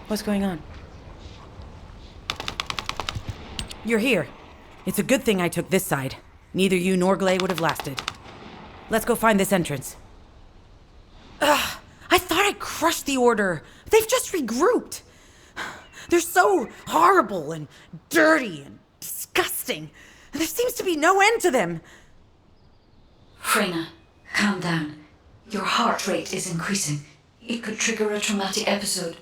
What's going on? You're here. It's a good thing I took this side. Neither you nor Glay would have lasted. Let's go find this entrance. Ugh, I thought I crushed the Order. They've just regrouped. They're so horrible and dirty and disgusting. There seems to be no end to them. Freyna, calm down. Your heart rate is increasing. It could trigger a traumatic episode.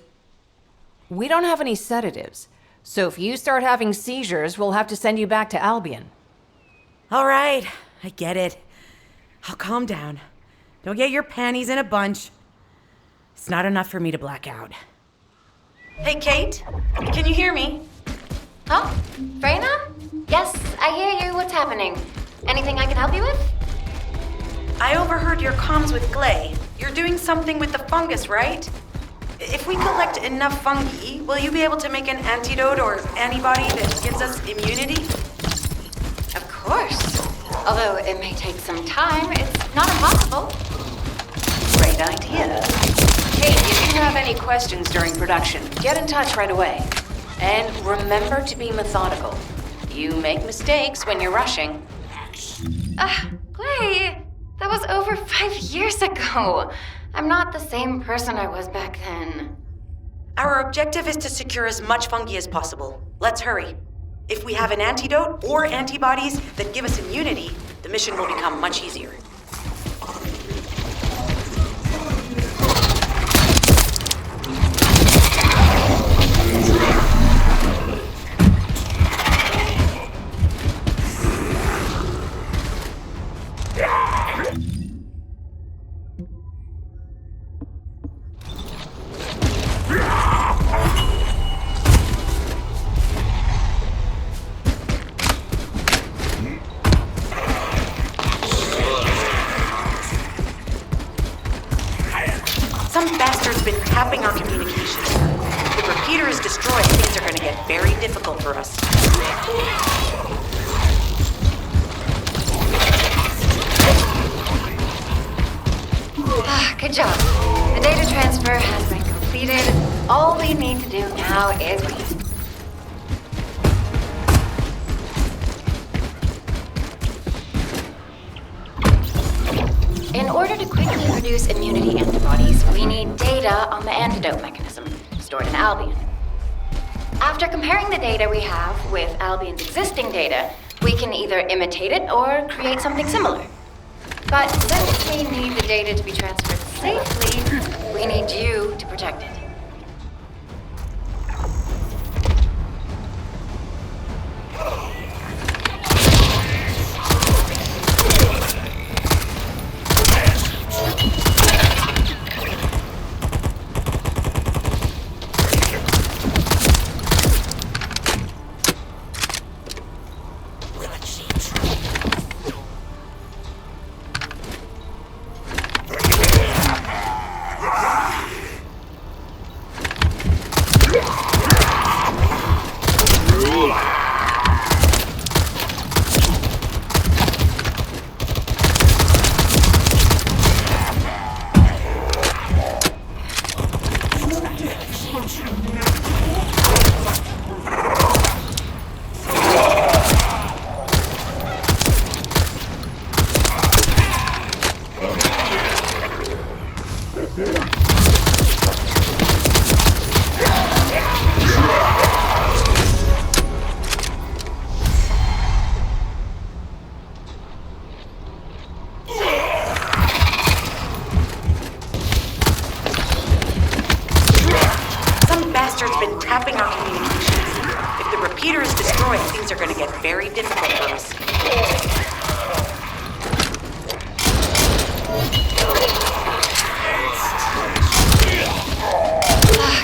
We don't have any sedatives, so if you start having seizures, we'll have to send you back to Albion. All right, I get it. I'll calm down. Don't get your panties in a bunch. It's not enough for me to black out. Hey, Kate, can you hear me? Oh, Freyna? Yes, I hear you. What's happening? Anything I can help you with? I overheard your comms with Glay. You're doing something with the fungus, right? If we collect enough fungi, will you be able to make an antidote or antibody that gives us immunity? Of course. Although it may take some time, it's not impossible. Great idea. Kate, if you have any questions during production, get in touch right away. And remember to be methodical. You make mistakes when you're rushing. Glay, that was over 5 years ago. I'm not the same person I was back then. Our objective is to secure as much fungi as possible. Let's hurry. If we have an antidote or antibodies that give us immunity, the mission will become much easier. Some bastard's been tapping our communications. If the repeater is destroyed, things are going to get very difficult for us. Good job. The data transfer has been completed. All we need to do now is wait. In order to quickly produce immunity antibodies, we need data on the antidote mechanism stored in Albion. After comparing the data we have with Albion's existing data, we can either imitate it or create something similar. But since we need the data to be transferred safely, we need you to protect it. Been tapping our communications. If the repeater is destroyed, things are going to get very difficult for us.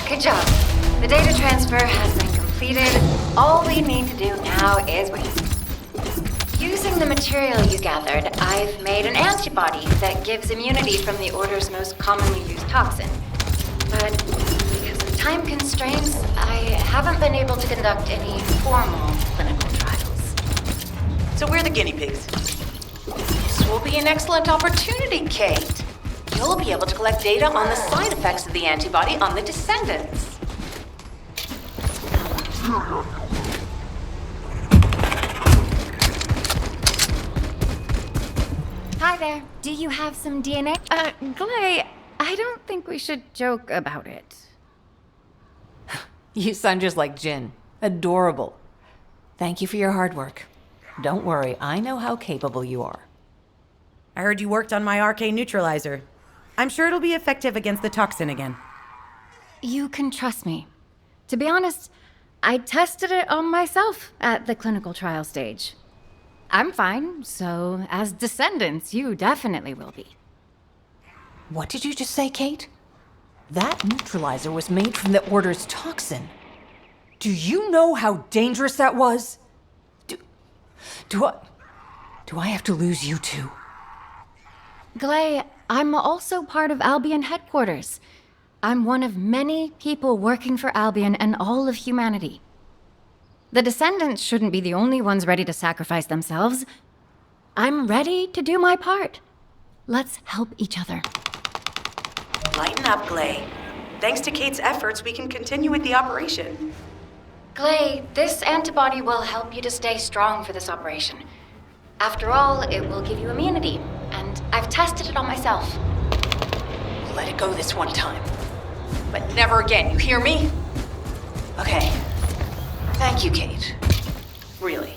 Good job. The data transfer has been completed. All we need to do now is wait. Using the material you gathered, I've made an antibody that gives immunity from the Order's most commonly used toxin. But because of time constraints, I haven't been able to conduct any formal clinical trials. So we're the guinea pigs. This will be an excellent opportunity, Kate. you'll be able to collect data on the side effects of the antibody on the Descendants. Hi there. Do you have some DNA? Glay, I don't think we should joke about it. You sound just like Jin. Adorable. Thank you for your hard work. Don't worry, I know how capable you are. I heard you worked on my arcane neutralizer. I'm sure it'll be effective against the toxin again. You can trust me. To be honest, I tested it on myself at the clinical trial stage. I'm fine, so as Descendants, you definitely will be. What did you just say, Kate? That neutralizer was made from the Order's toxin. Do you know how dangerous that was? Do I have to lose you too? Glay, I'm also part of Albion headquarters. I'm one of many people working for Albion and all of humanity. The Descendants shouldn't be the only ones ready to sacrifice themselves. I'm ready to do my part. Let's help each other. Lighten up, Glay. Thanks to Kate's efforts, we can continue with the operation. Glay, this antibody will help you to stay strong for this operation. After all, it will give you immunity, and I've tested it on myself. Let it go this one time. But never again, you hear me? Okay. Thank you, Kate. Really.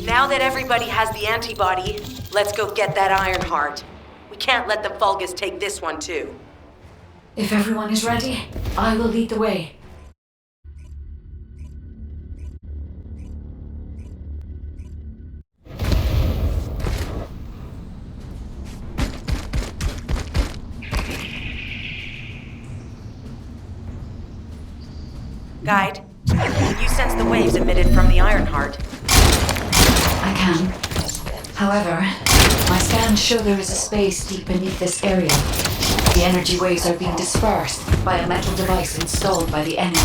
Now that everybody has the antibody, let's go get that iron heart. We can't let the Vulgus take this one too. If everyone is ready, I will lead the way. Guide, you sense the waves emitted from the iron heart. I can. However, my scans show there is a space deep beneath this area. The energy waves are being dispersed by a metal device installed by the enemy.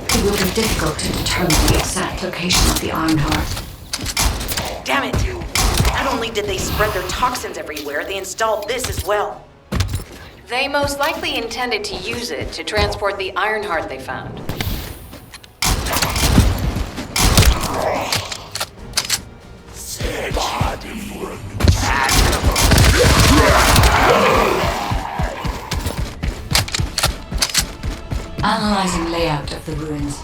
It will be difficult to determine the exact location of the iron heart. Damn it! Not only did they spread their toxins everywhere, they installed this as well. They most likely intended to use it to transport the iron heart they found. Analyzing layout of the ruins.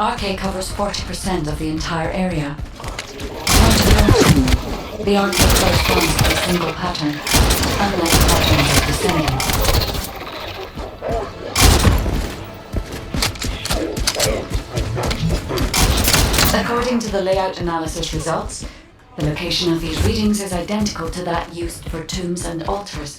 RK covers 40% of the entire area. The arc corresponds to a single pattern, unlike the patterns of Descendants. According to the layout analysis results, the location of these readings is identical to that used for tombs and altars.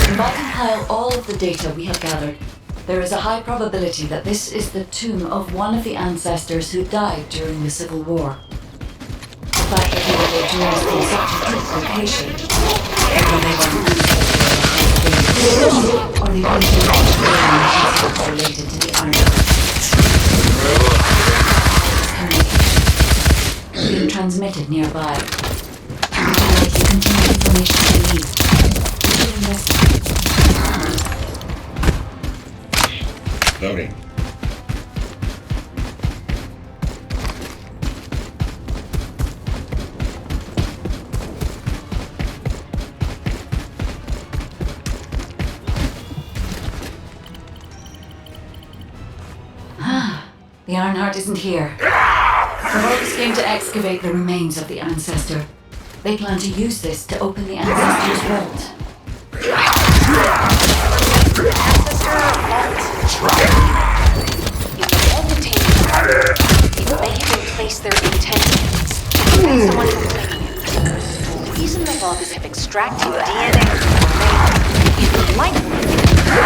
If I compile all of the data we have gathered, there is a high probability that this is the tomb of one of the ancestors who died during the Civil War. The fact that he was addressed in such a deep location, whether they were ancestors or the ancient related to the iron being transmitted nearby. You contain information you need. Loading. The iron heart isn't here. The Vulgus came to excavate the remains of the ancestor. They plan to use this to open the ancestor's vault. If the vault contains it may even place their intentions. prevent someone from claiming it. The reason the Vulgus have extracted DNA from the remains is likely that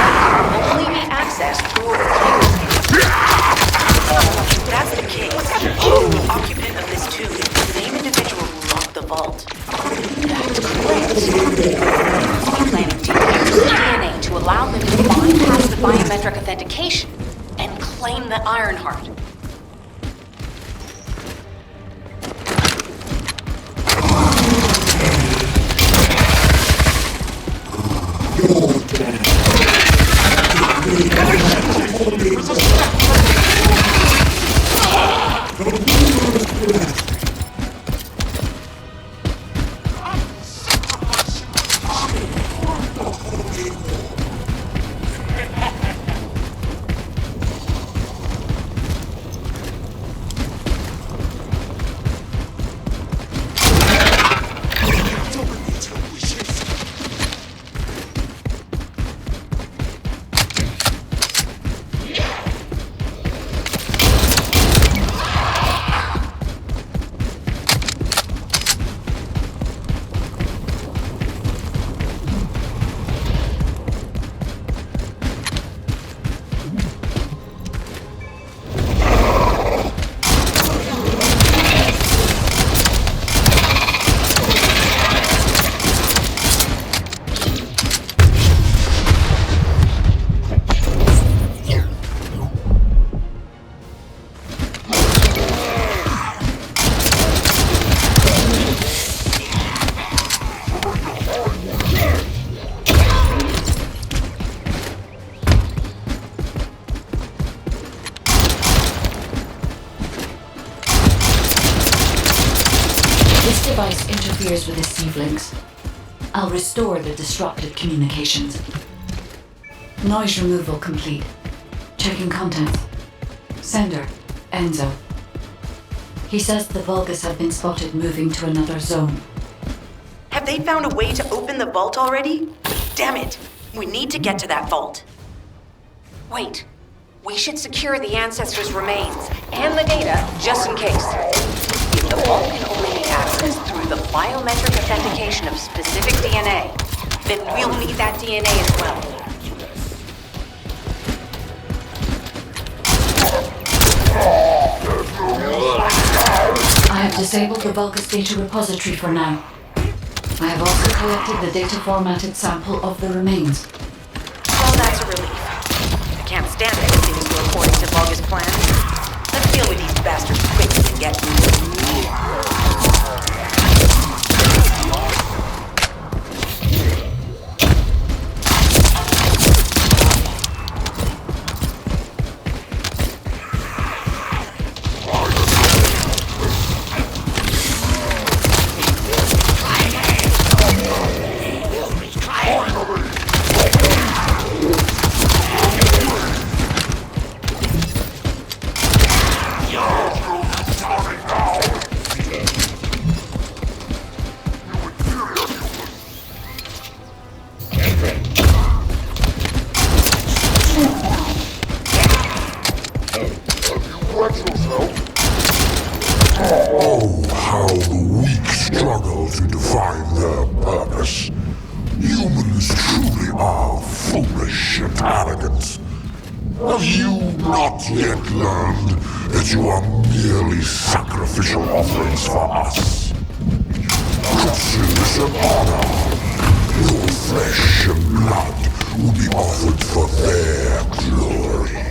can only be accessed through a reclaimer's. If that's the case, the occupant of this tomb is the same individual who locked the vault. That's correct. We're planning to use the DNA to allow them to bypass the biometric authentication and claim the Ironheart. This device interferes with the Seedlings. I'll restore the disrupted communications. Noise removal complete. Checking contents. Sender, Enzo. He says the Vulgus have been spotted moving to another zone. Have they found a way to open the vault already? Damn it! We need to get to that vault. Wait. We should secure the ancestors' remains and the data just in case. If the vault can only be accessed through the biometric authentication of specific DNA, then we'll need that DNA as well. I have disabled the Vulgus data repository for now. I have also collected the data formatted sample of the remains. Well, that's a relief. I can't stand anything according to Vulgus plans. Let's deal with these bastards quick and get moving. Oh, how the weak struggle to define their purpose. Humans truly are foolish and arrogant. Have you not yet learned that you are merely sacrificial offerings for us? Crosses and honor, your flesh and blood will be offered for their glory.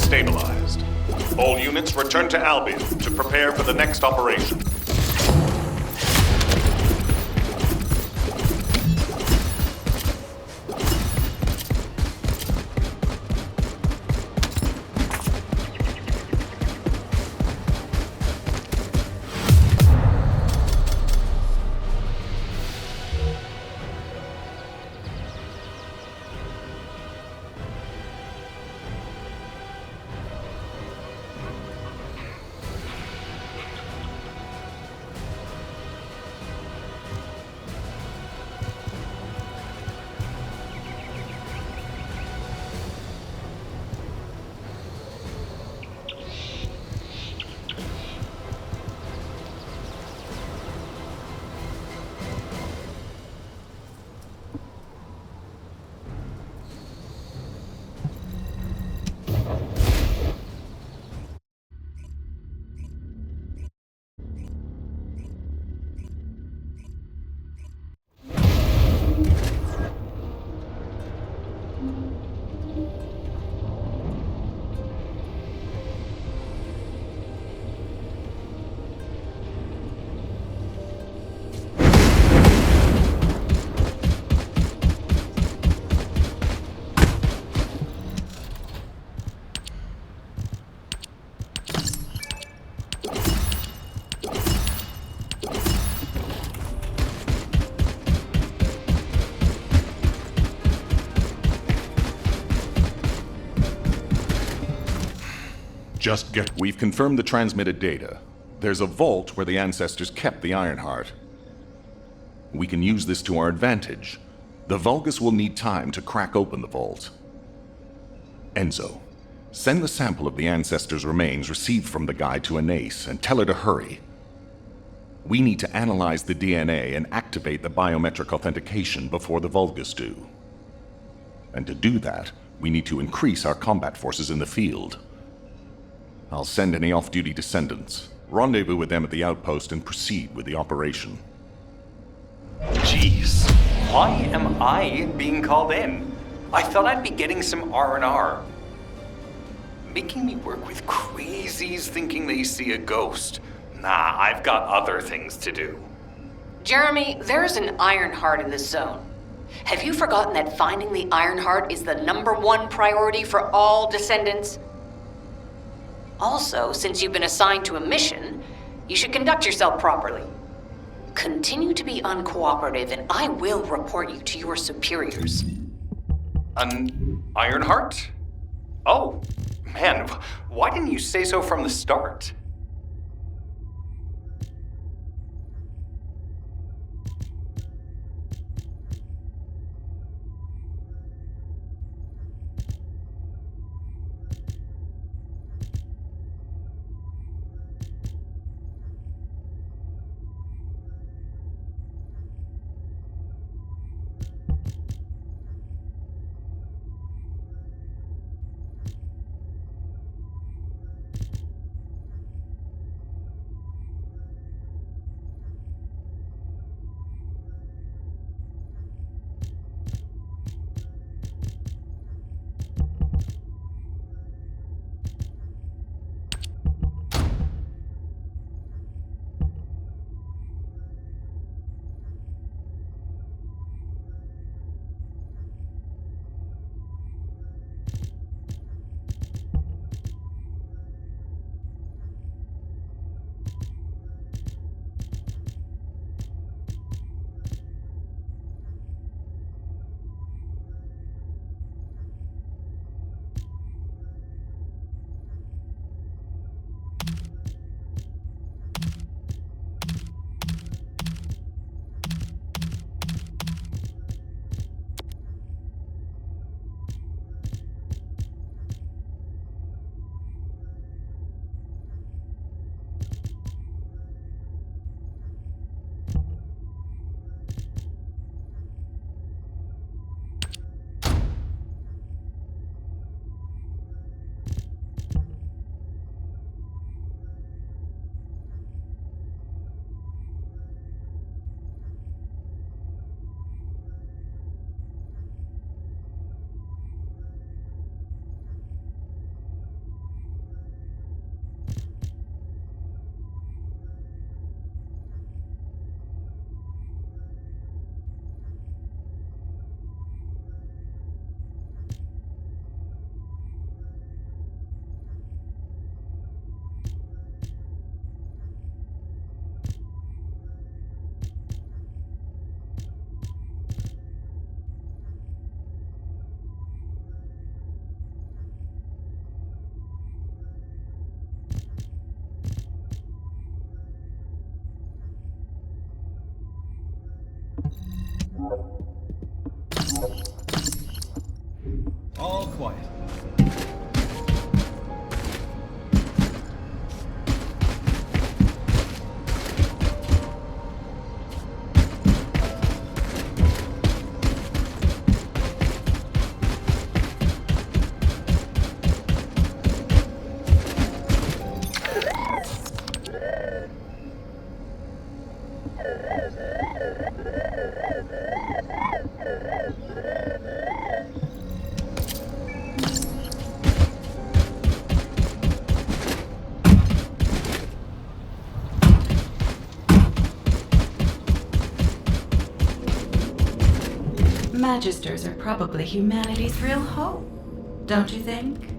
stabilized. All units return to Albion to prepare for the next operation. We've confirmed the transmitted data. There's a vault where the ancestors kept the Ironheart. We can use this to our advantage. The Vulgus will need time to crack open the vault. Enzo, send the sample of the ancestors' remains received from the guide to Anais and tell her to hurry. We need to analyze the DNA and activate the biometric authentication before the Vulgus do. And to do that, we need to increase our combat forces in the field. I'll send any off-duty Descendants, rendezvous with them at the outpost, and proceed with the operation. Jeez, why am I being called in? I thought I'd be getting some R&R. Making me work with crazies thinking they see a ghost. Nah, I've got other things to do. Jeremy, there's an Ironheart in this zone. Have you forgotten that finding the Ironheart is the #1 priority for all Descendants? Also, since you've been assigned to a mission, you should conduct yourself properly. Continue to be uncooperative, and I will report you to your superiors. An Ironheart? Oh, man, why didn't you say so from the start? All quiet. Magisters are probably humanity's real hope, don't you think?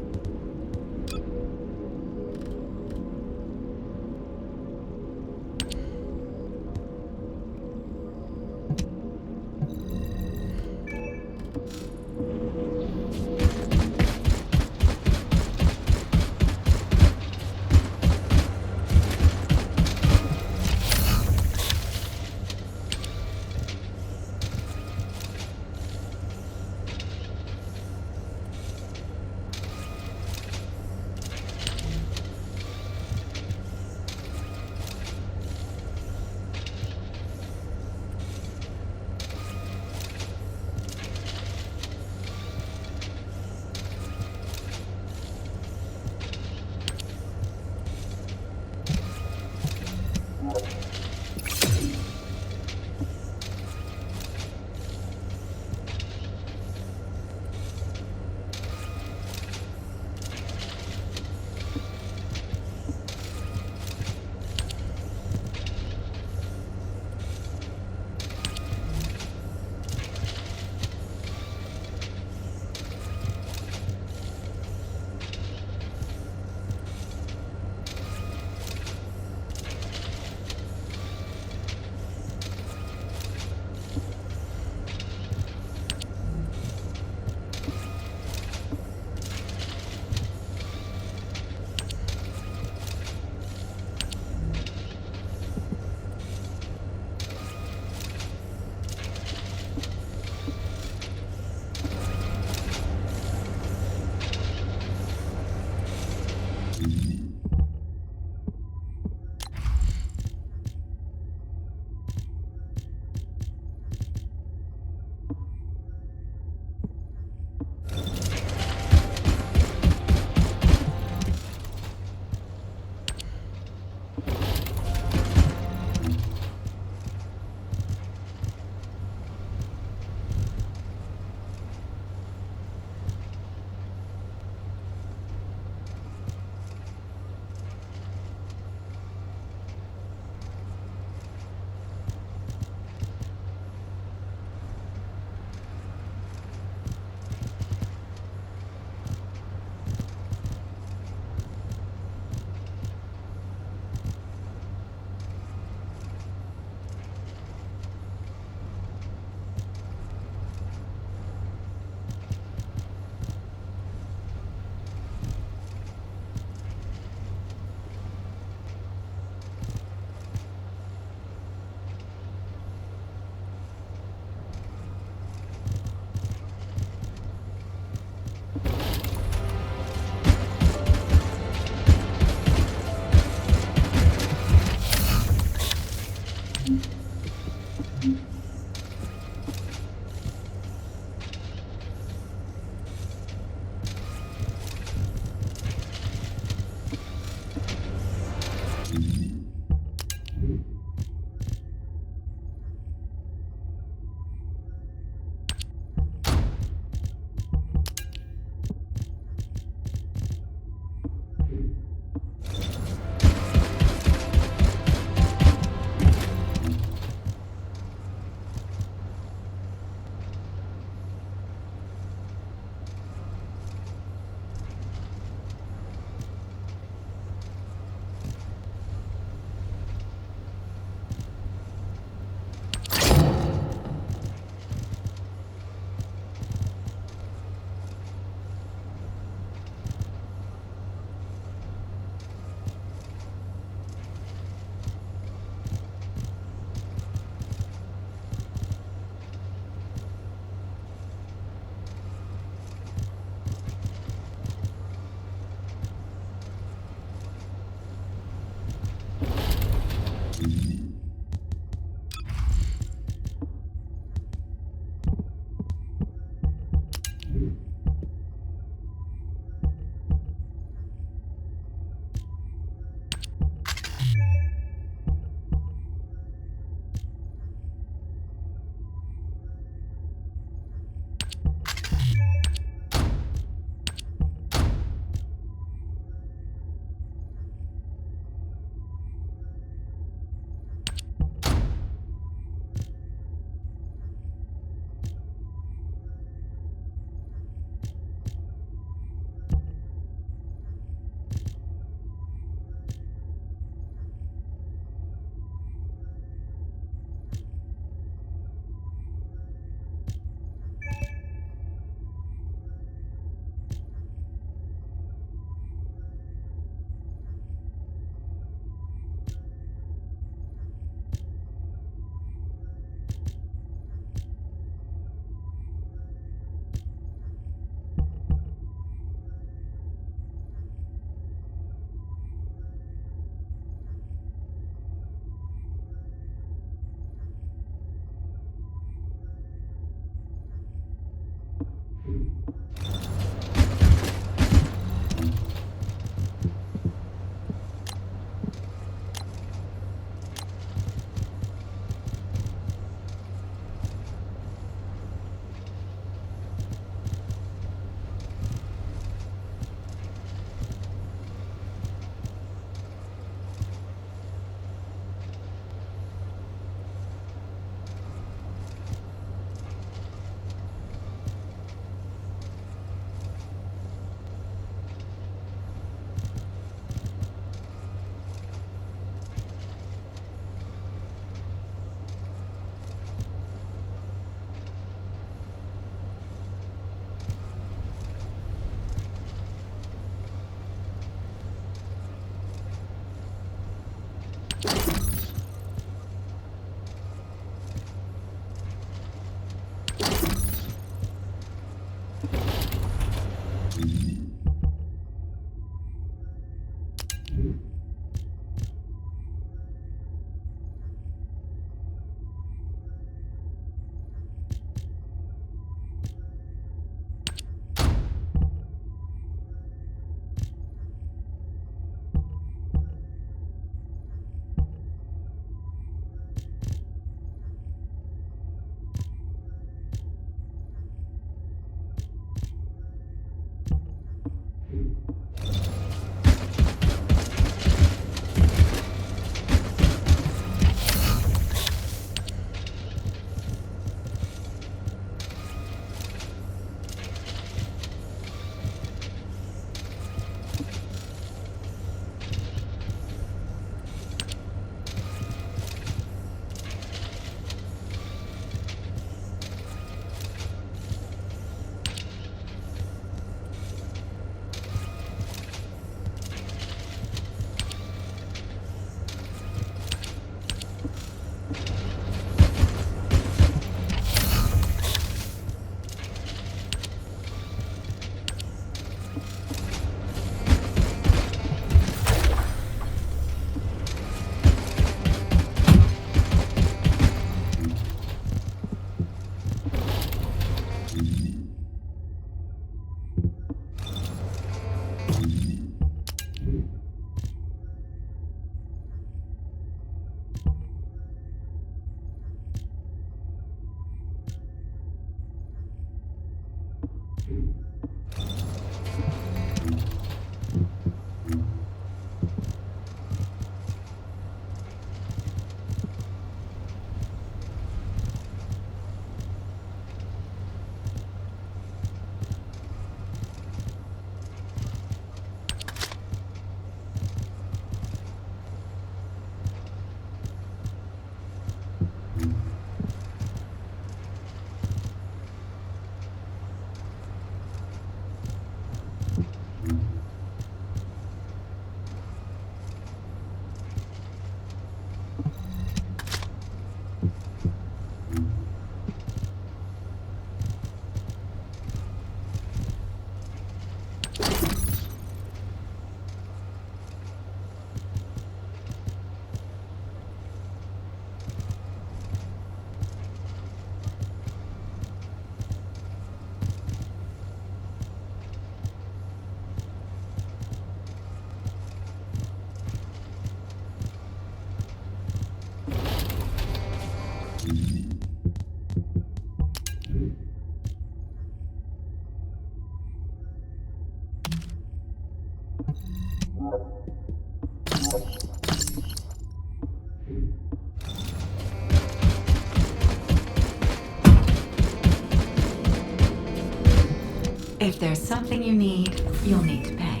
If there's something you need, you'll need to pay.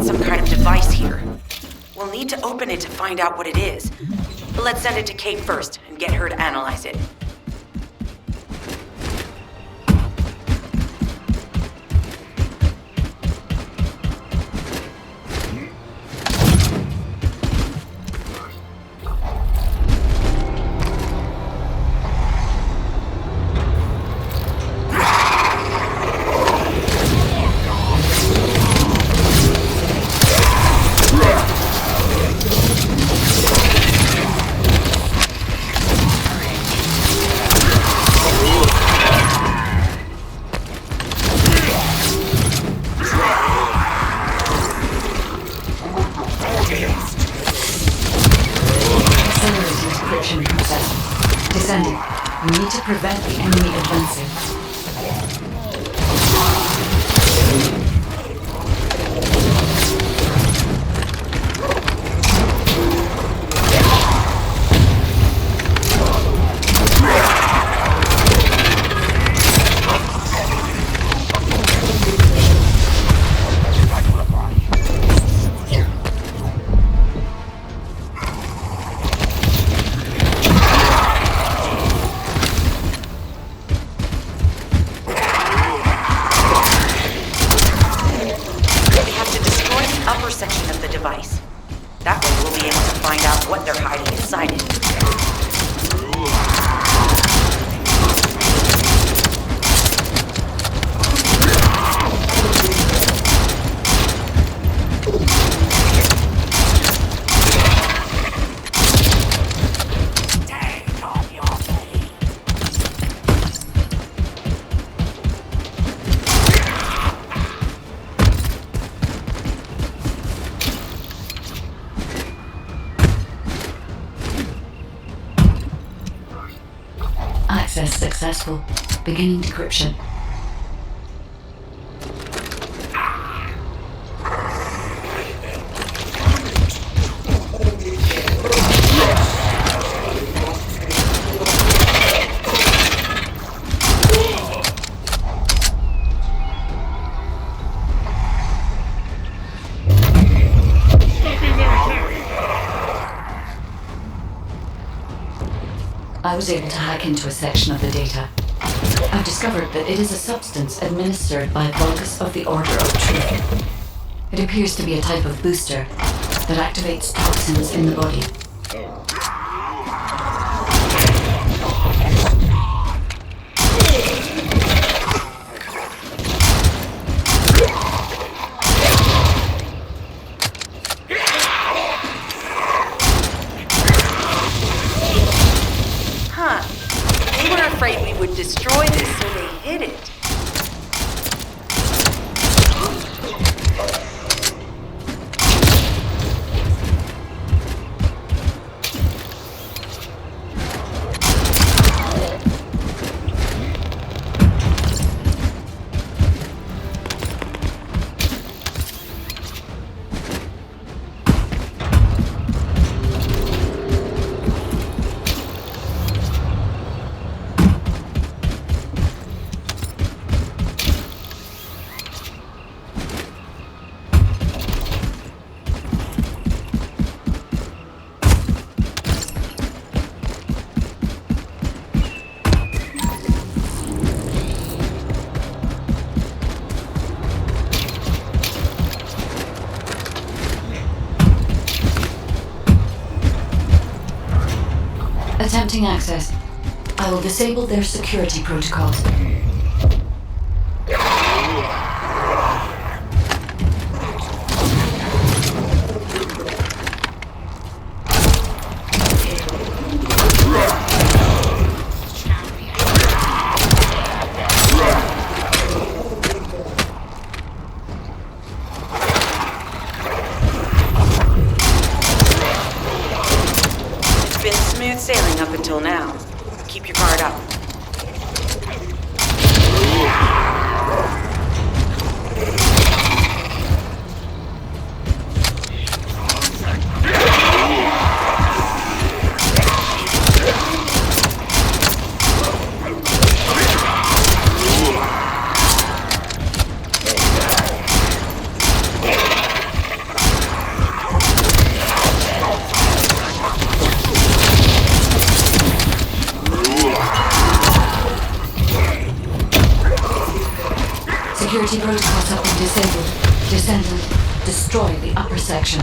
some kind of device here. We'll need to open it to find out what it is. But let's send it to Kate first and get her to analyze it. Descendant, we need to prevent the enemy advancing. Section of the device. That way we'll be able to find out what they're hiding inside it. Access successful. Beginning decryption. I was able to hack into a section of the data. I've discovered that it is a substance administered by Vulgus of the Order of Truth. It appears to be a type of booster that activates toxins in the body. They were afraid we would destroy this, so they hid it. Attempting access. I will disable their security protocols. It's been smooth sailing up until now. Keep your guard up. Security protocols have been disabled. Descendant, destroy the upper section.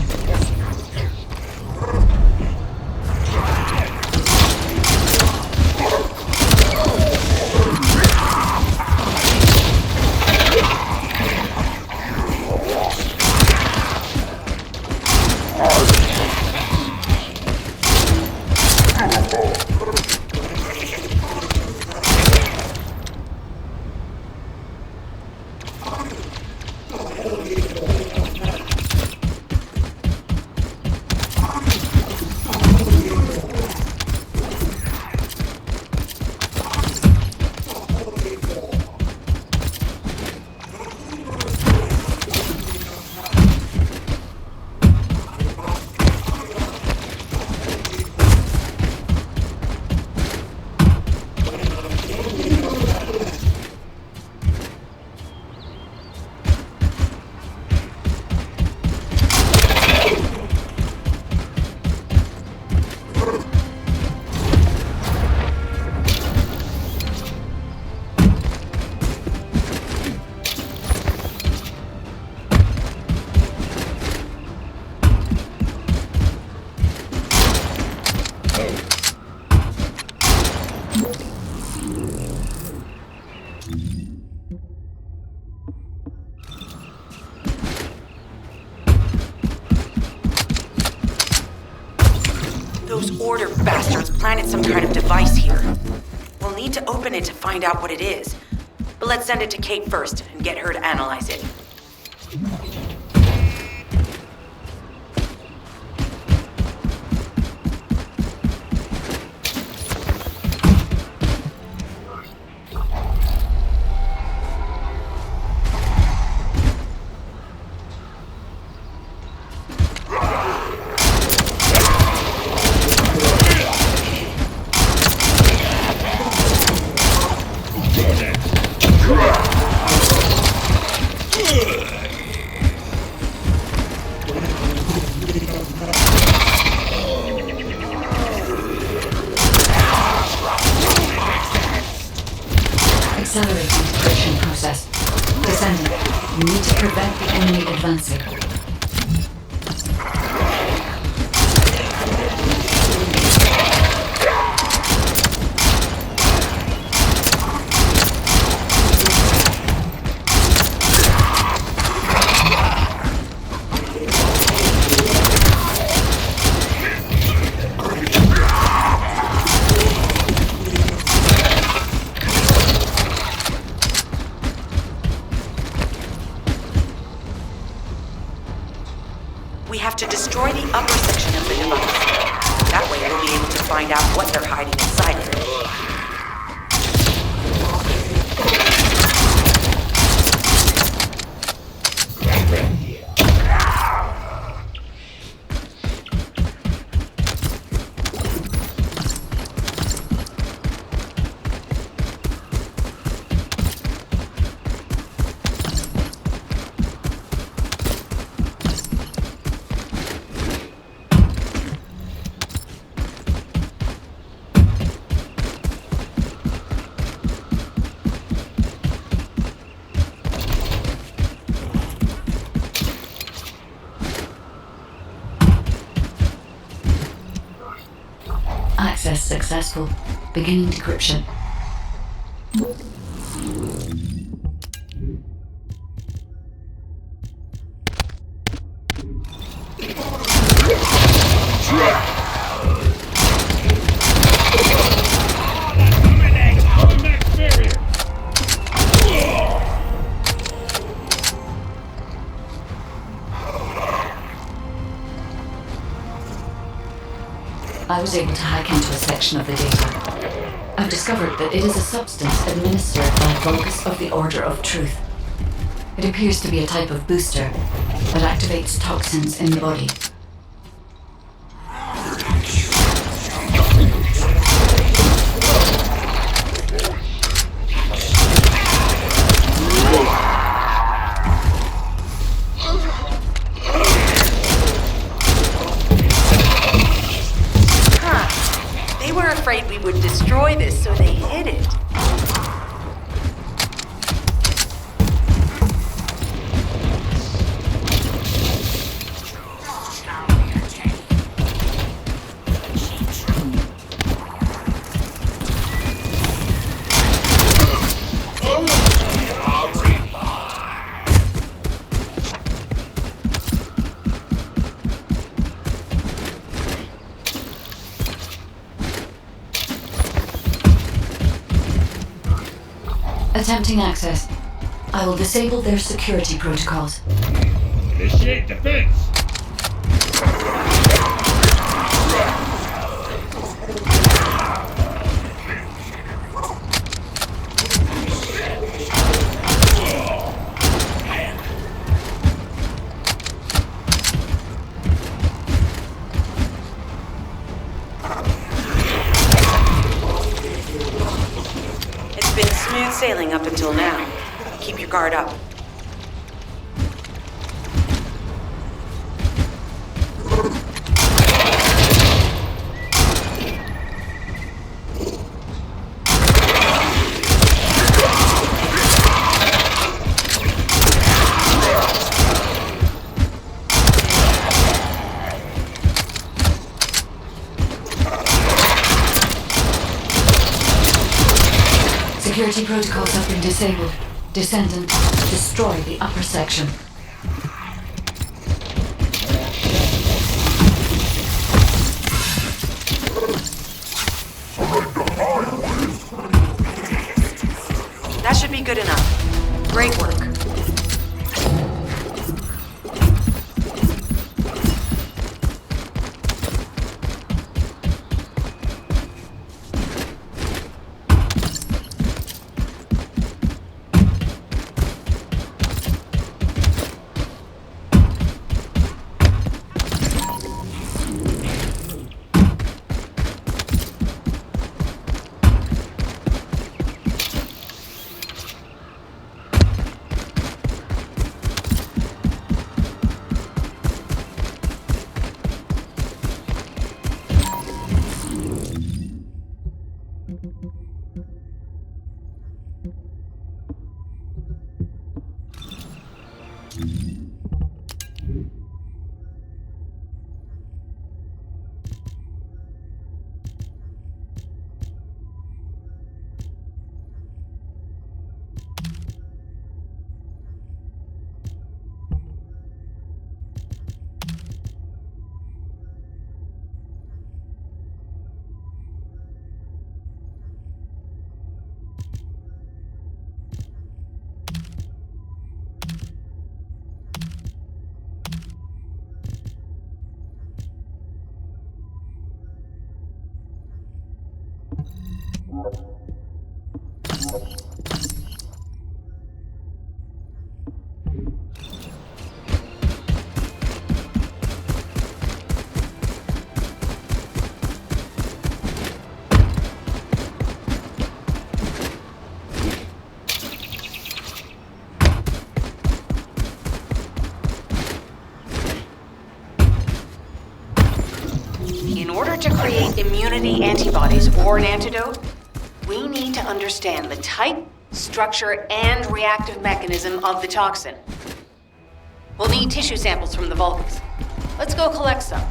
Those order bastards planted some kind of device here. We'll need to open it to find out what it is. But let's send it to Kate first and get her to analyze it. Accelerating decryption process. Descendant, you need to prevent the enemy advancing. We have to destroy the upper section of the device. That way we'll be able to find out what they're hiding inside of it. Access successful. Beginning decryption. I was able to hack into a section of the data. I've discovered that it is a substance administered by Vulgus of the Order of Truth. It appears to be a type of booster that activates toxins in the body. Afraid we would destroy this, so they hid it. Attempting access. I will disable their security protocols. Initiate defense! It's been smooth sailing up until now. Keep your guard up. Security protocols have been disabled. Descendant, destroy the upper section. That should be good enough. Great work. In order to create immunity antibodies or an antidote, we need to understand the type, structure, and reactive mechanism of the toxin. We'll need tissue samples from the Vulcans. Let's go collect some.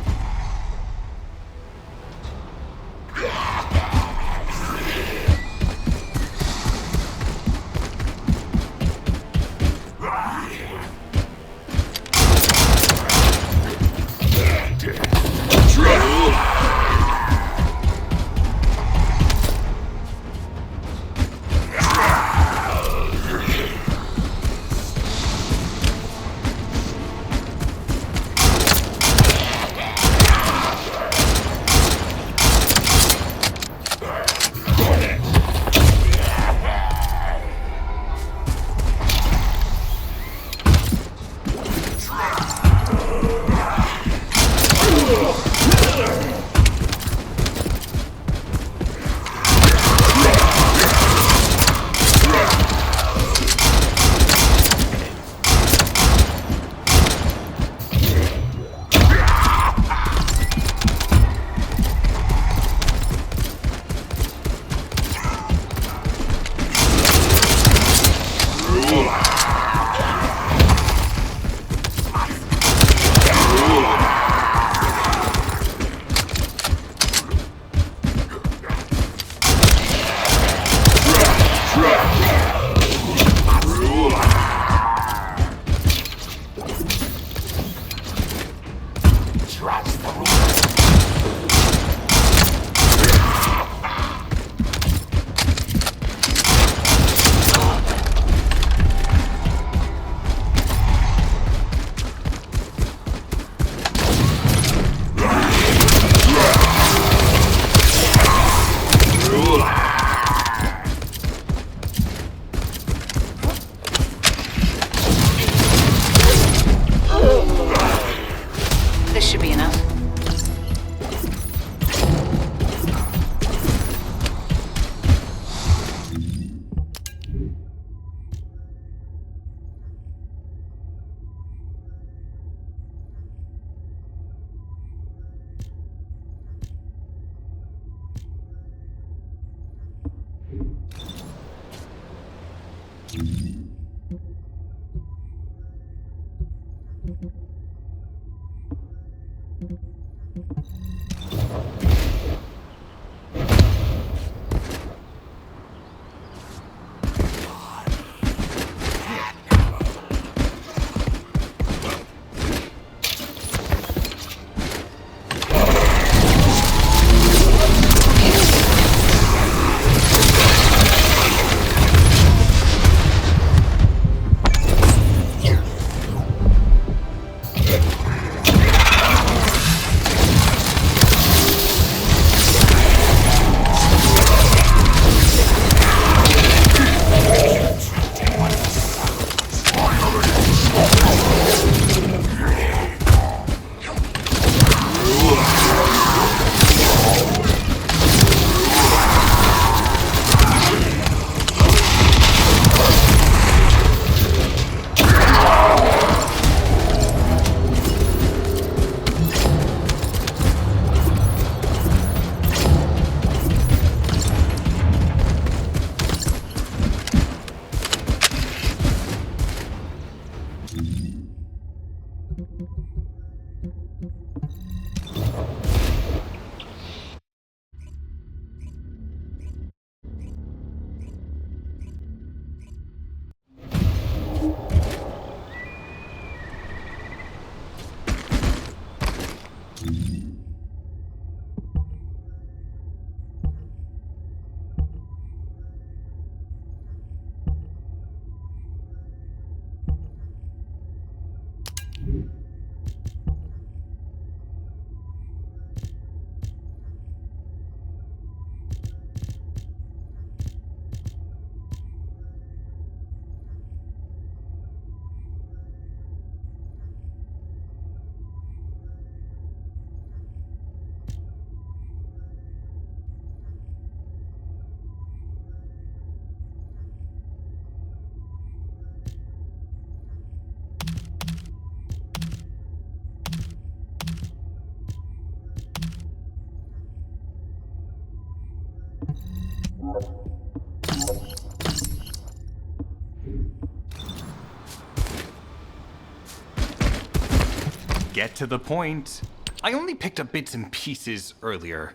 Get to the point. I only picked up bits and pieces earlier.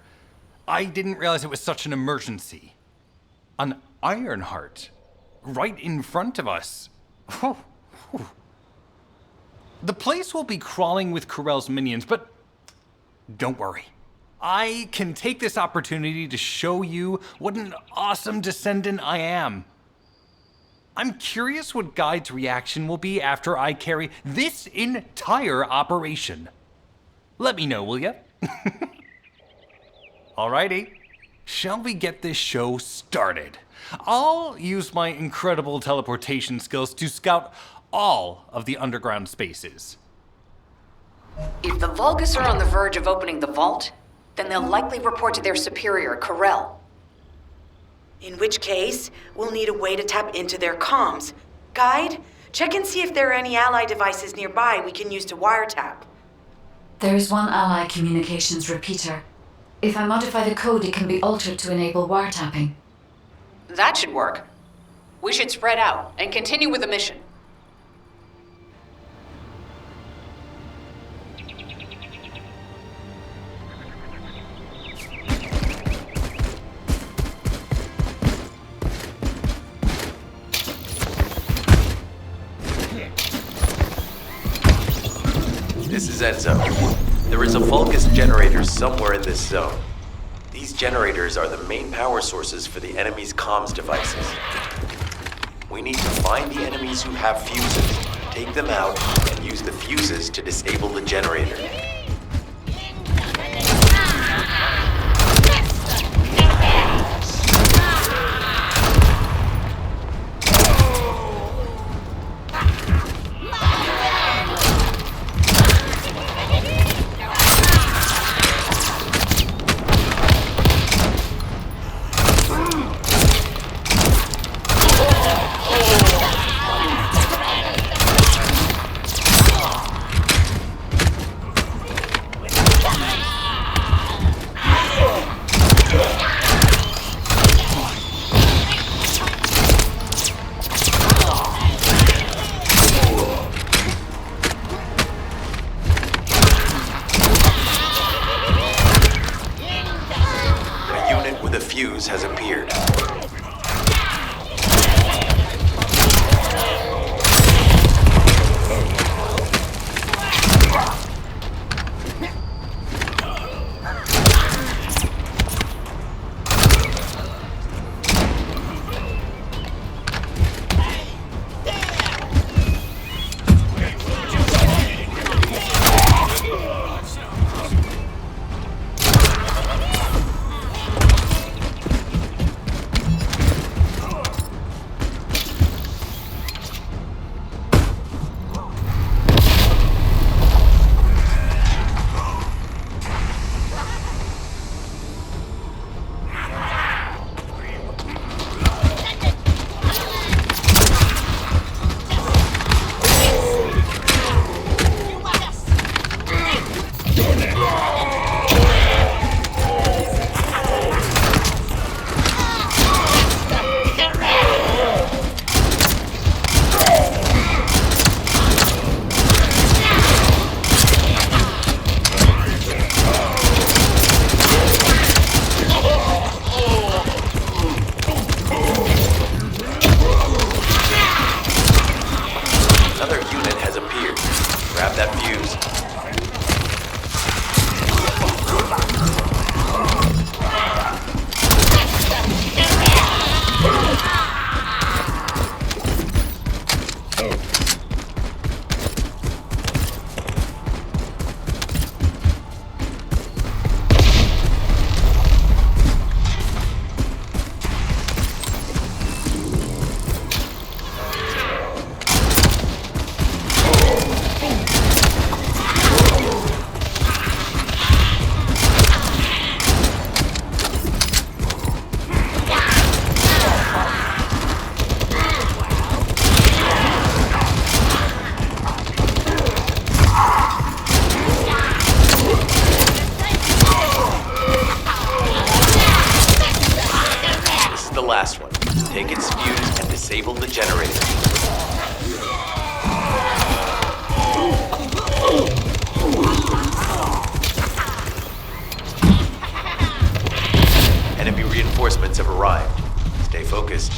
I didn't realize it was such an emergency. An Ironheart. Right in front of us. The place will be crawling with Corell's minions, but don't worry. I can take this opportunity to show you what an awesome Descendant I am. I'm curious what Guide's reaction will be after I carry this entire operation. Let me know, will ya? Alrighty, shall we get this show started? I'll use my incredible teleportation skills to scout all of the underground spaces. If the Vulgus are on the verge of opening the vault, then they'll likely report to their superior, Corell. In which case, we'll need a way to tap into their comms. Guide, check and see if there are any ally devices nearby we can use to wiretap. There is one ally communications repeater. If I modify the code, it can be altered to enable wiretapping. That should work. We should spread out and continue with the mission. This is Enzo. There is a Vulgus generator somewhere in this zone. These generators are the main power sources for the enemy's comms devices. We need to find the enemies who have fuses, take them out, and use the fuses to disable the generator. defuse and disable the generator. Enemy reinforcements have arrived. Stay focused.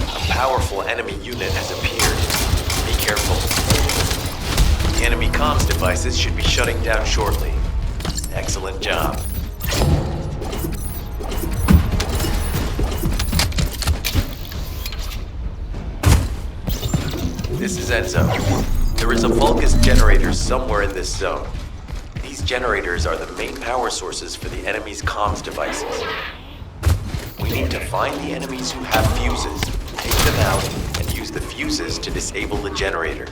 A powerful enemy unit has appeared. Be careful. The enemy comms devices should be shutting down shortly. Excellent job. This is Enzo. There is a Vulgus generator somewhere in this zone. These generators are the main power sources for the enemy's comms devices. We need to find the enemies who have fuses, take them out, and use the fuses to disable the generator.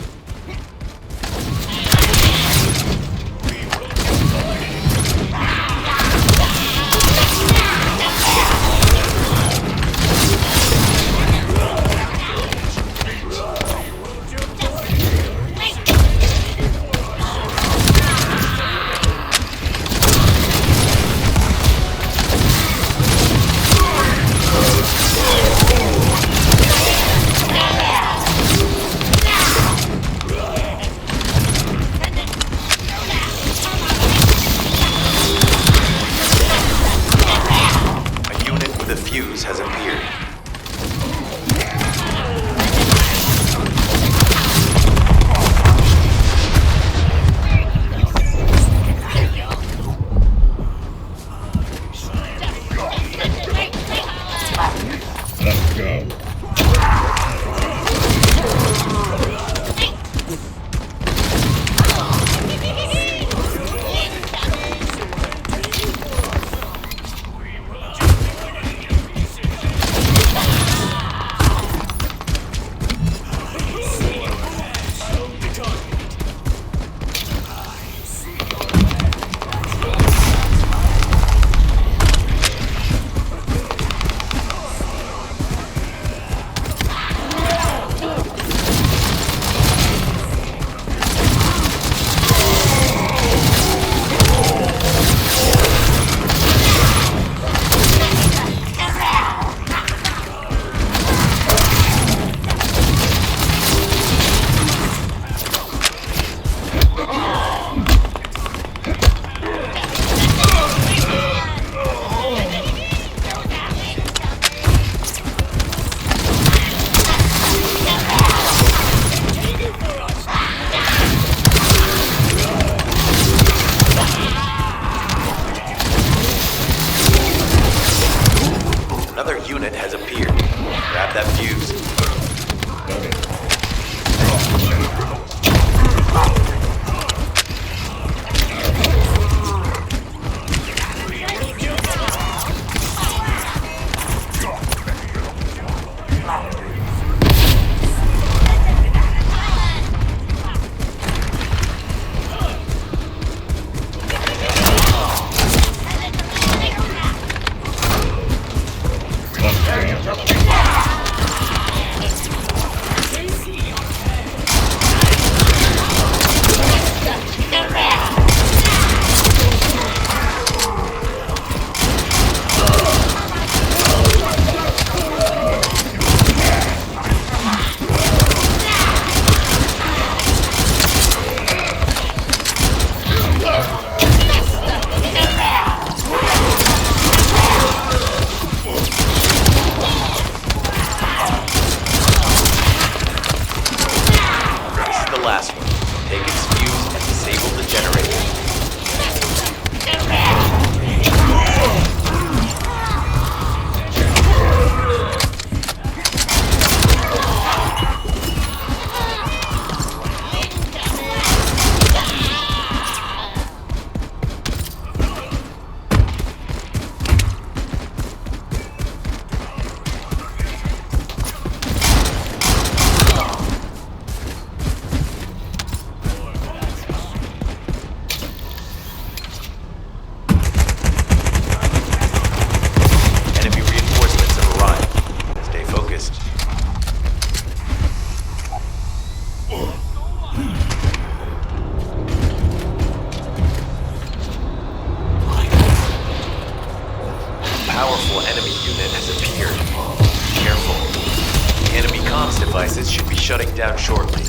down shortly.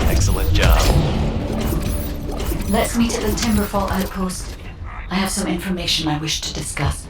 Excellent job. Let's meet at the Timberfall outpost. I have some information I wish to discuss.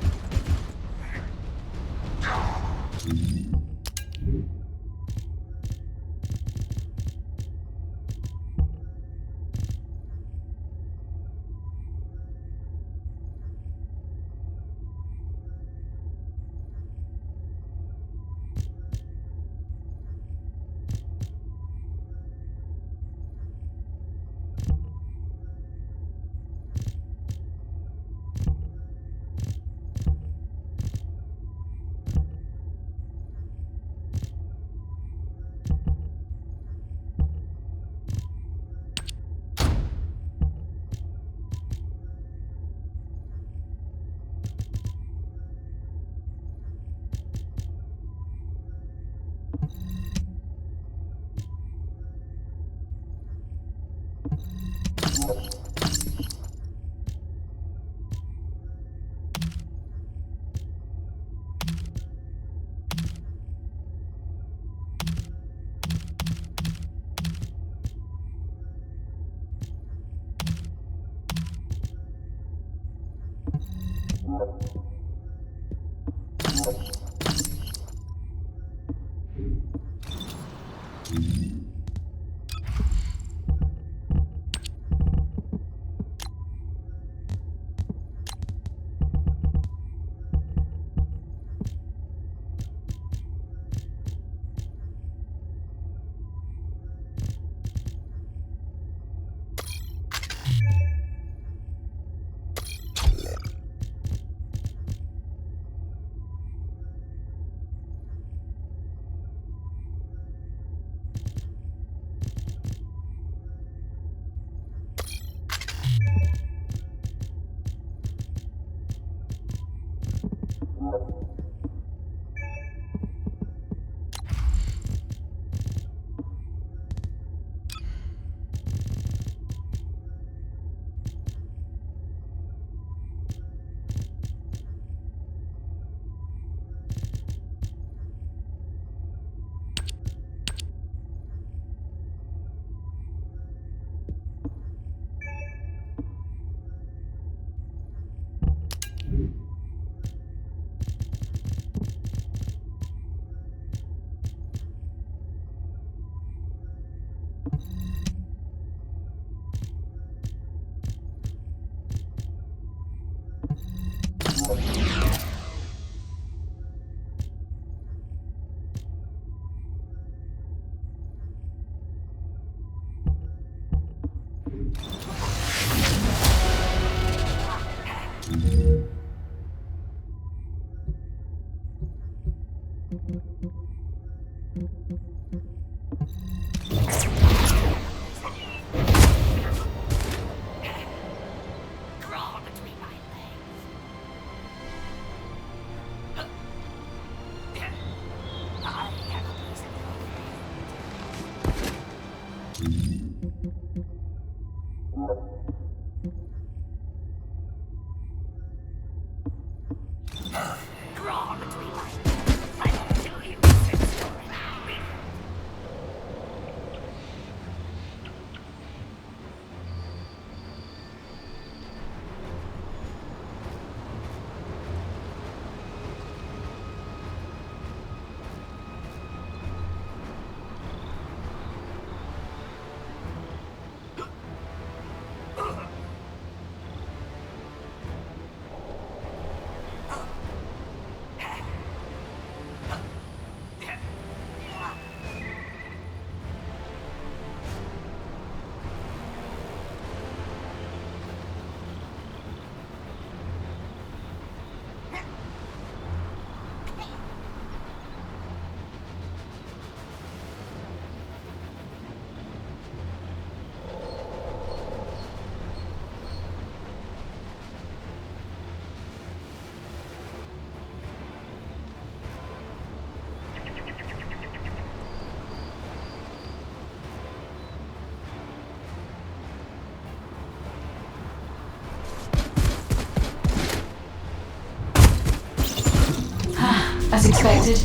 As expected,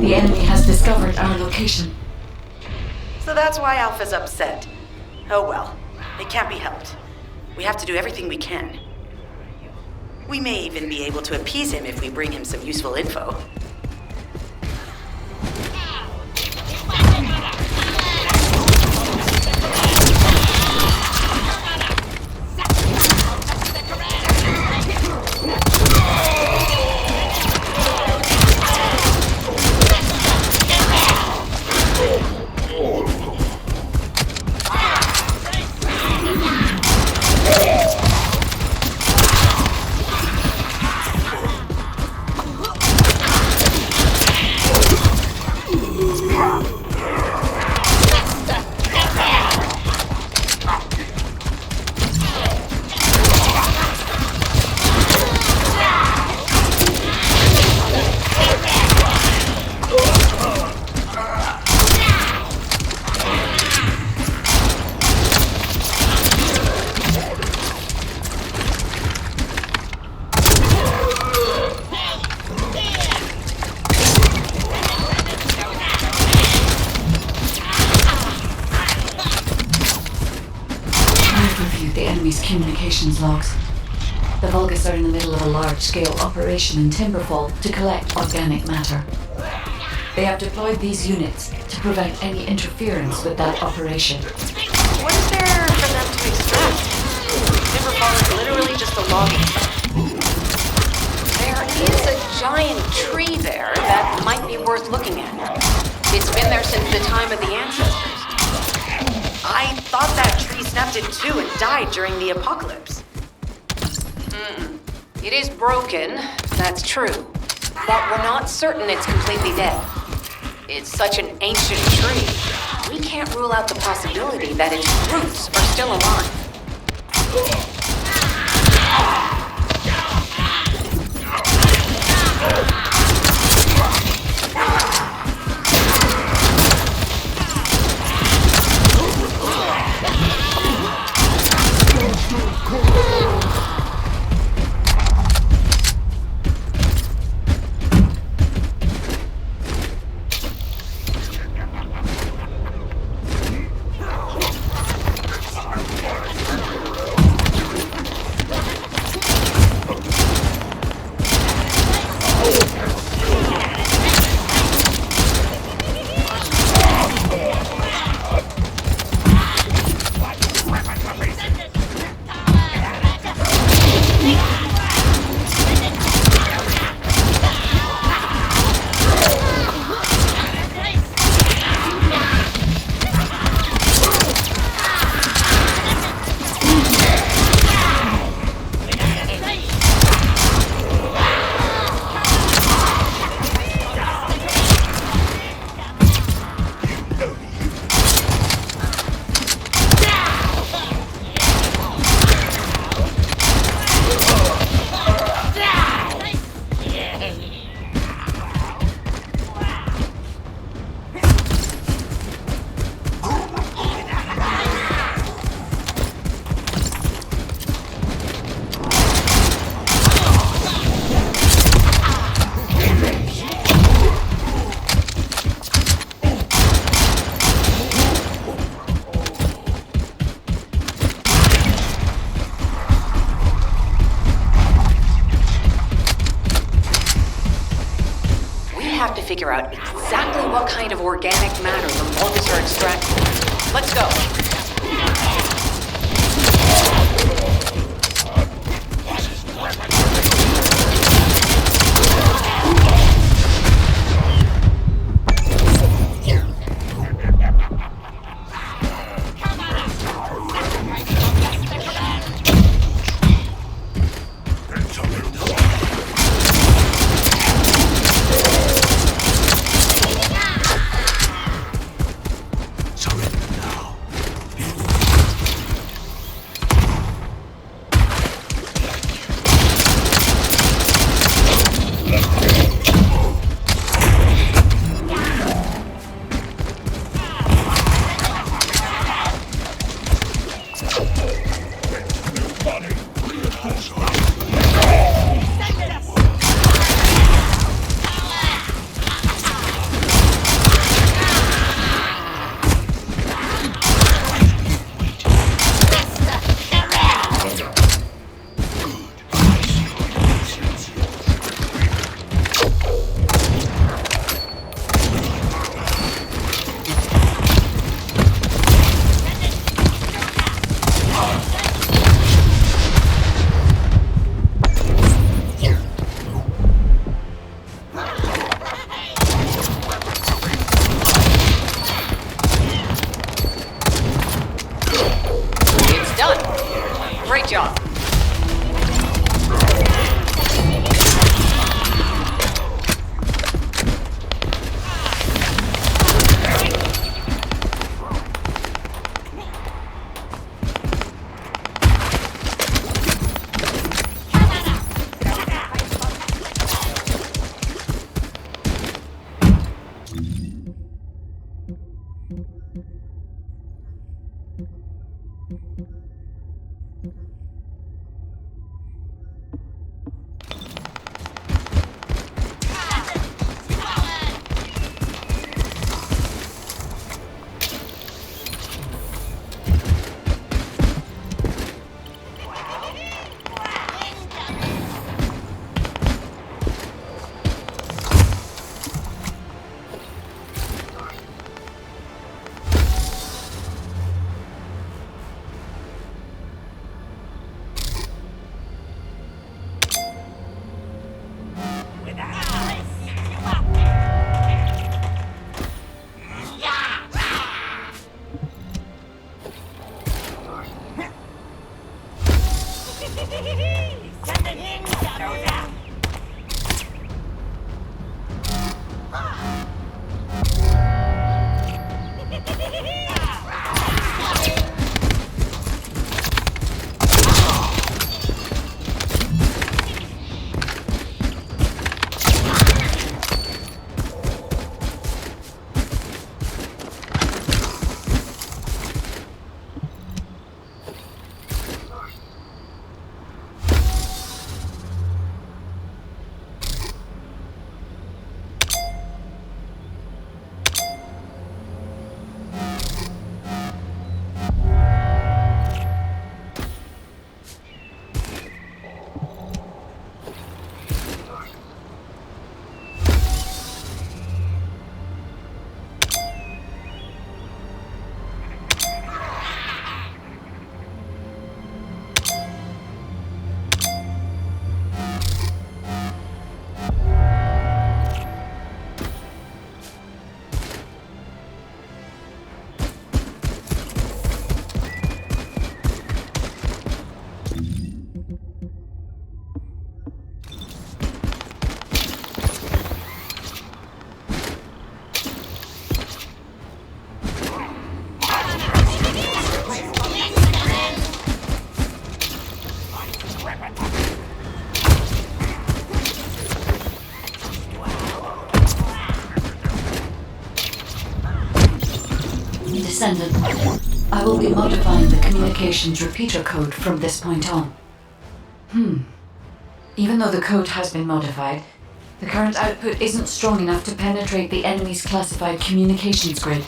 the enemy has discovered our location. So that's why Alpha's upset. Oh well, it can't be helped. We have to do everything we can. We may even be able to appease him if we bring him some useful info. Communications logs. The Vulgus are in the middle of a large-scale operation in Timberfall to collect organic matter. They have deployed these units to prevent any interference with that operation. What is there for them to extract? Timberfall is literally just a logging site. There is a giant tree there that might be worth looking at. It's been there since the time of the ancestors. I thought that tree snapped in two and died during the apocalypse. It is broken, that's true. But we're not certain it's completely dead. It's such an ancient tree, we can't rule out the possibility that its roots are still alive. Figure out exactly what kind of organic matter the Vulgus are extracting. Let's go. Great job. Descendant, I will be modifying the communications repeater code from this point on. Even though the code has been modified, the current output isn't strong enough to penetrate the enemy's classified communications grid.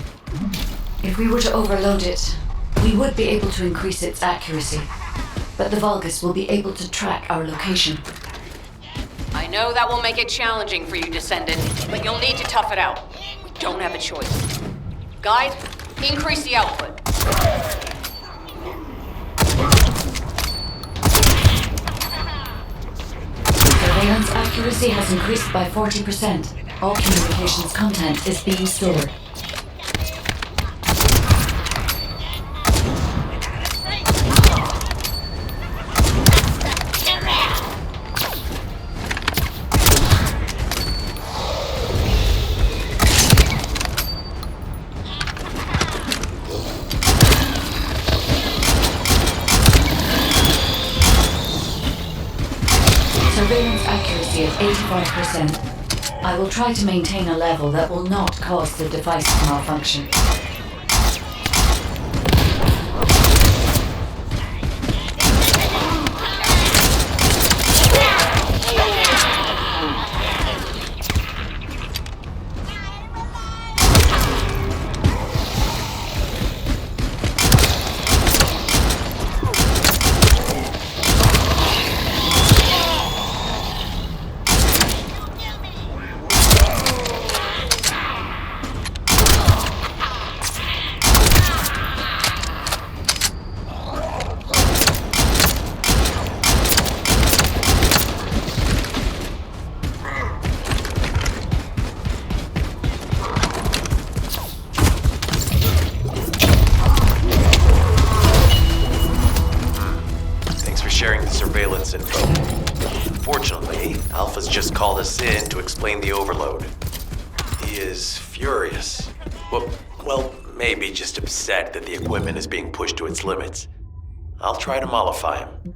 If we were to overload it, we would be able to increase its accuracy, but the Vulgus will be able to track our location. I know that will make it challenging for you, Descendant, but you'll need to tough it out. We don't have a choice. Guide, increase the output. Surveillance accuracy has increased by 40%. All communications content is being stored. Surveillance accuracy at 85%. I will try to maintain a level that will not cause the device to malfunction. sharing the surveillance info. Fortunately, Alpha's just called us in to explain the overload. He is furious. Well, maybe just upset that the equipment is being pushed to its limits. I'll try to mollify him.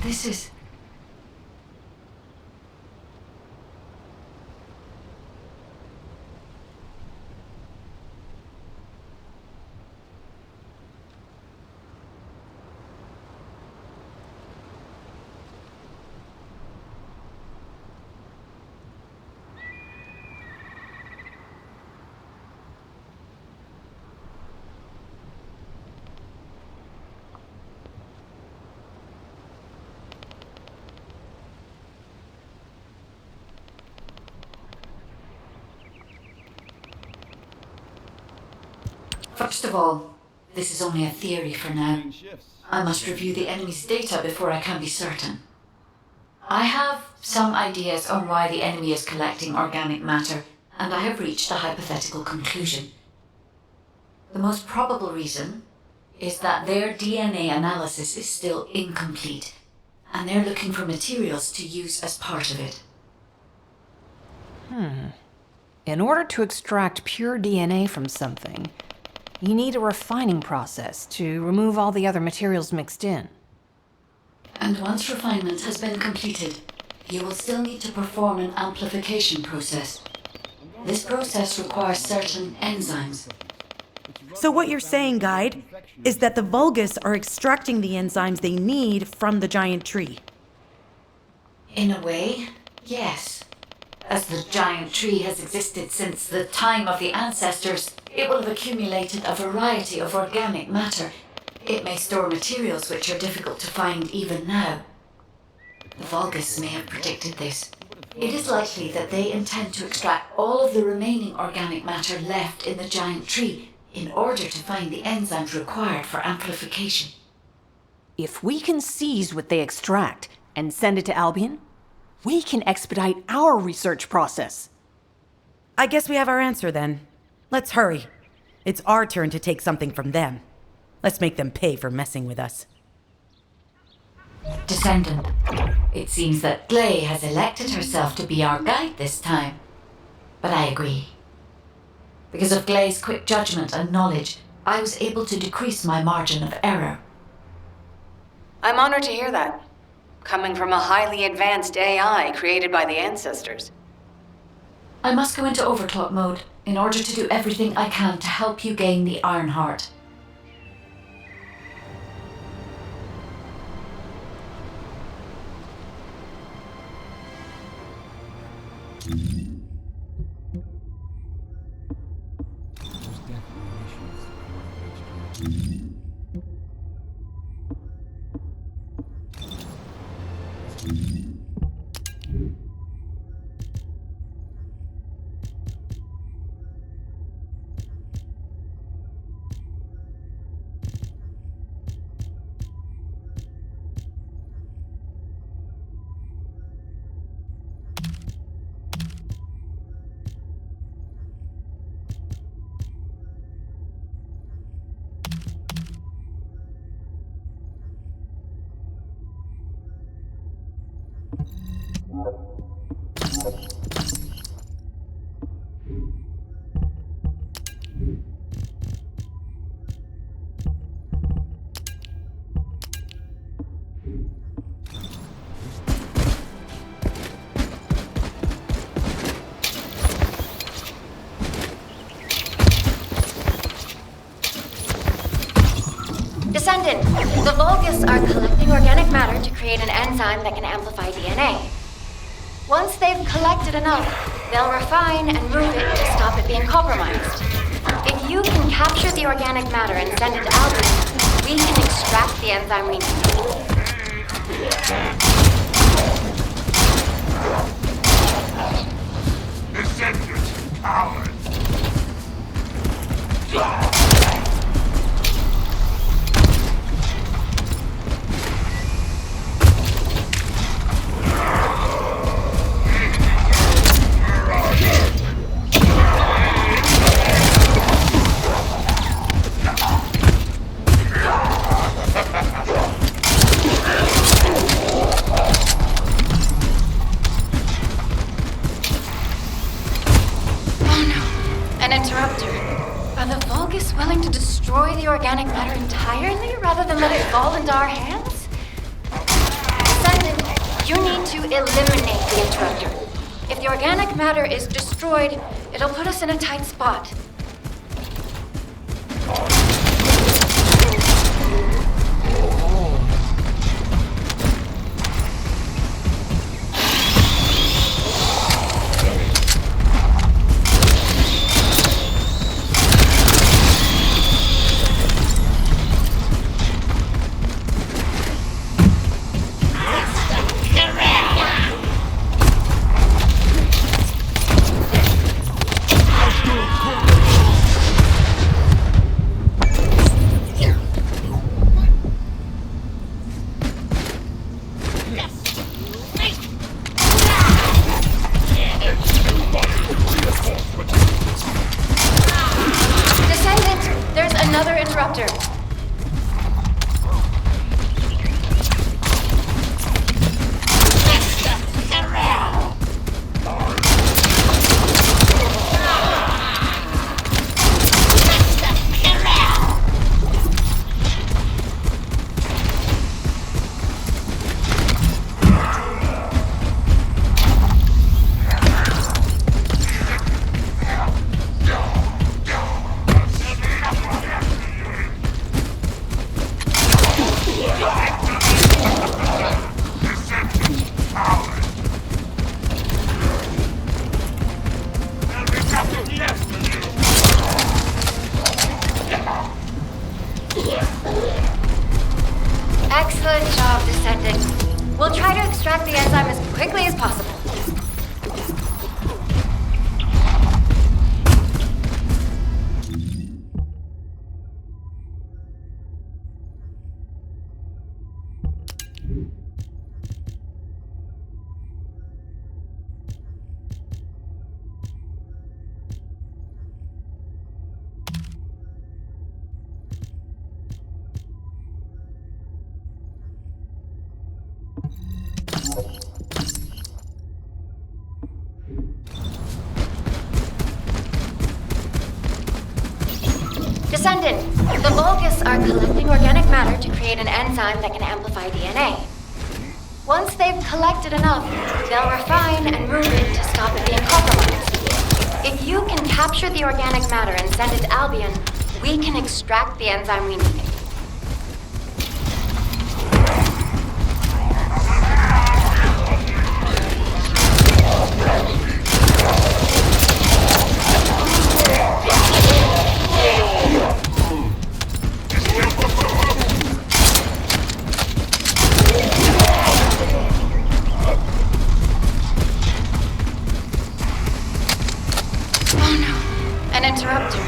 This is... First of all, this is only a theory for now. I must review the enemy's data before I can be certain. I have some ideas on why the enemy is collecting organic matter, and I have reached a hypothetical conclusion. The most probable reason is that their DNA analysis is still incomplete, and they're looking for materials to use as part of it. In order to extract pure DNA from something, you need a refining process to remove all the other materials mixed in. And once refinement has been completed, you will still need to perform an amplification process. This process requires certain enzymes. So what you're saying, Guide, is that the Vulgus are extracting the enzymes they need from the giant tree. In a way, yes. As the giant tree has existed since the time of the ancestors, it will have accumulated a variety of organic matter. It may store materials which are difficult to find even now. The Vulgus may have predicted this. It is likely that they intend to extract all of the remaining organic matter left in the giant tree in order to find the enzymes required for amplification. If we can seize what they extract and send it to Albion, we can expedite our research process. I guess we have our answer then. Let's hurry. It's our turn to take something from them. Let's make them pay for messing with us. Descendant, it seems that Gley has elected herself to be our guide this time. But I agree. Because of Gley's quick judgment and knowledge, I was able to decrease my margin of error. I'm honored to hear that. Coming from a highly advanced AI created by the ancestors. I must go into overclock mode in order to do everything I can to help you gain the Iron Heart. Descendant, the Vulgus are collecting organic matter to create an enzyme that can amplify DNA. Once they've collected enough, they'll refine and move it to stop it being compromised. If you can capture the organic matter and send it to Albion, we can extract the enzyme we need. organic matter entirely rather than let it fall into our hands? Descendant, you need to eliminate the interrupter. If the organic matter is destroyed, it'll put us in a tight spot. Descendant, there's another interrupter. Excellent job, Descendant. We'll try to extract the enzyme as quickly as possible. Descendant, the Vulgus are collecting organic matter to create an enzyme that can amplify DNA. Once they've collected enough, they'll refine and move it to stop it being compromised. If you can capture the organic matter and send it to Albion, we can extract the enzyme we need. An interrupter.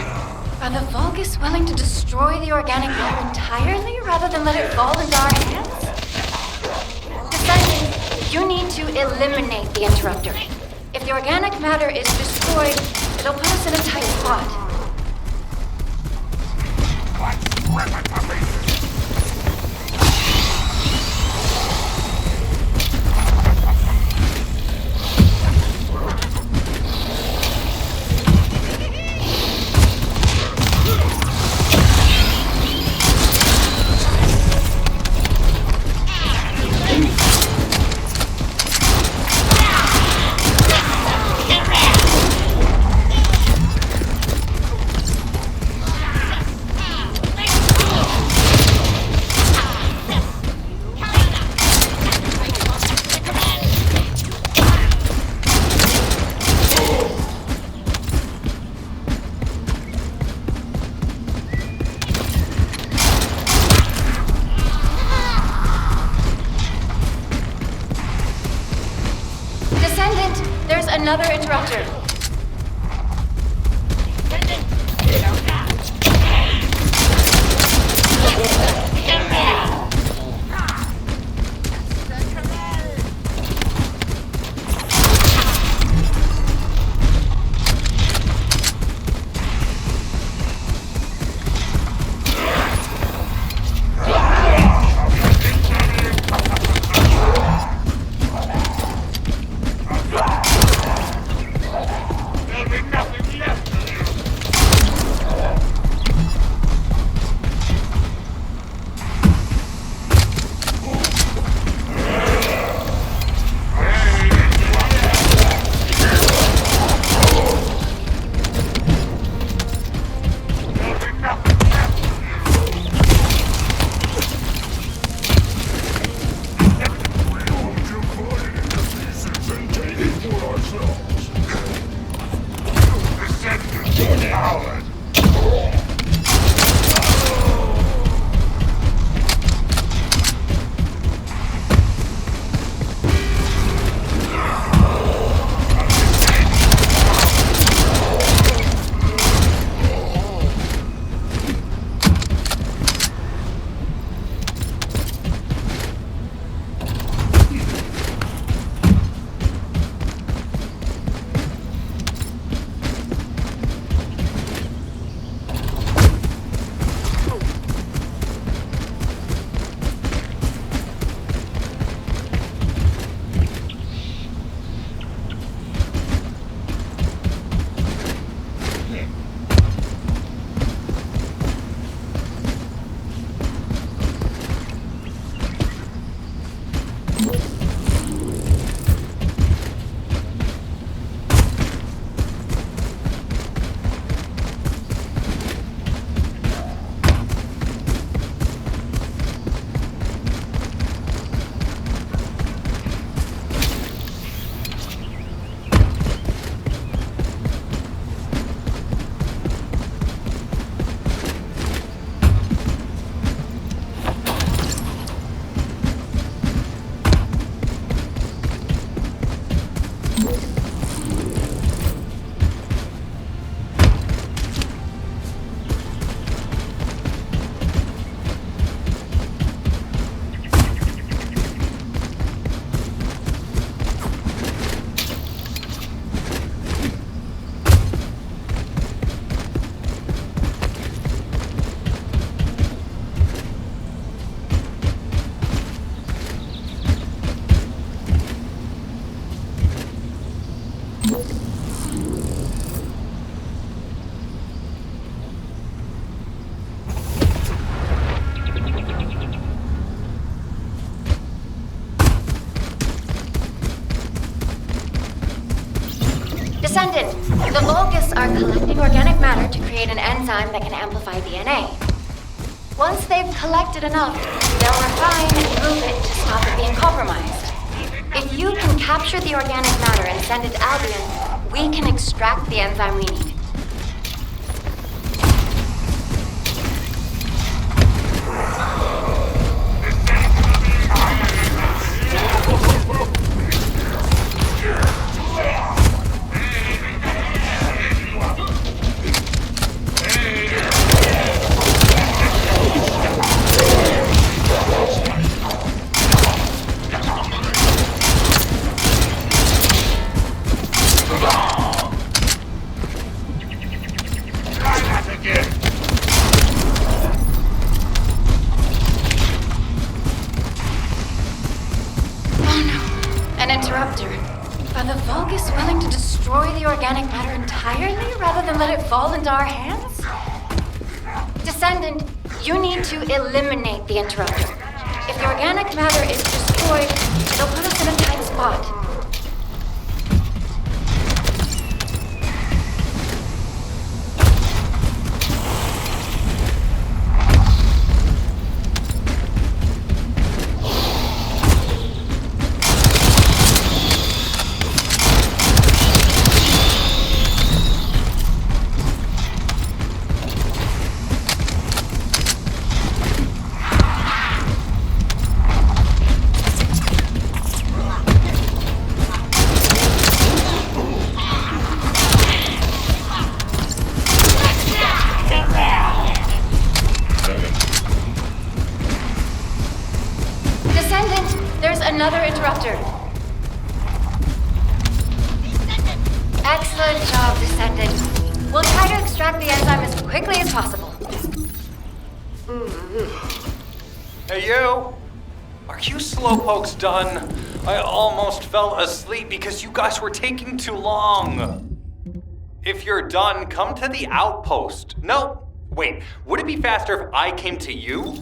Are the Vulgus willing to destroy the organic matter entirely rather than let it fall into our hands? Descendant, you need to eliminate the interrupter. If the organic matter is destroyed, it'll put us in a tight spot. There's another interrupter. Descendant, the Vulgus are collecting organic matter to create an enzyme that can amplify DNA. Once they've collected enough, they'll refine and move it to stop it being compromised. If you can capture the organic matter and send it to Albion, we can extract the enzyme we need. An interrupter. Are the Vulgus willing to destroy the organic matter entirely rather than let it fall into our hands? Descendant, you need to eliminate the interrupter. If the organic matter is destroyed, they'll put us in a tight spot. Another interrupter. Excellent job, Descendant. We'll try to extract the enzyme as quickly as possible. Hey, you! Are you slowpokes done? I almost fell asleep because you guys were taking too long. If you're done, come to the outpost. No, wait, would it be faster if I came to you?